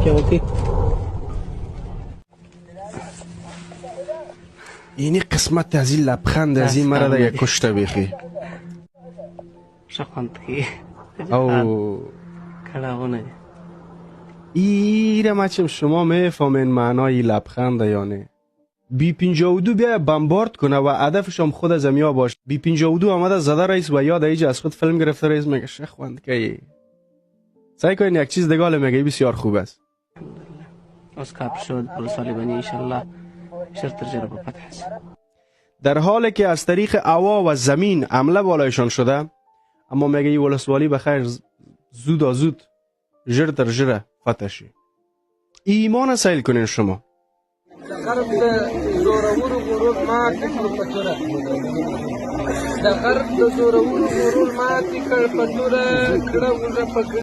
که وکی اینی قسمت از این لبخند از این مرد یک کشته بیخی شخوند که او کلاغونه ایره مچم شما میفهمین معنای لبخند یا نه. B-52 بیا بمبارد کنه و هدفش هم خود از امیا باشه. B-52 آمده زده رئیس و یاد ایج از خود فیلم گرفته رئیس میگه شخوند که سعی کنین یک چیز دیگه حالا میگه بسیار خوب است. اسکاپ شد پولسالی بنی انشالله شر تجربه فتح است. در حالی که از طریق هوا و زمین حمله بالایشان شده، اما میگه این ولسوالی بخیر زود جر در جر فتح شي. ایمان سیل کنین شما. غرب د زورورو غرور ماتې کړ پتوره د غرب د زورورو غرور ماتې کړ پتوره کړه وزه په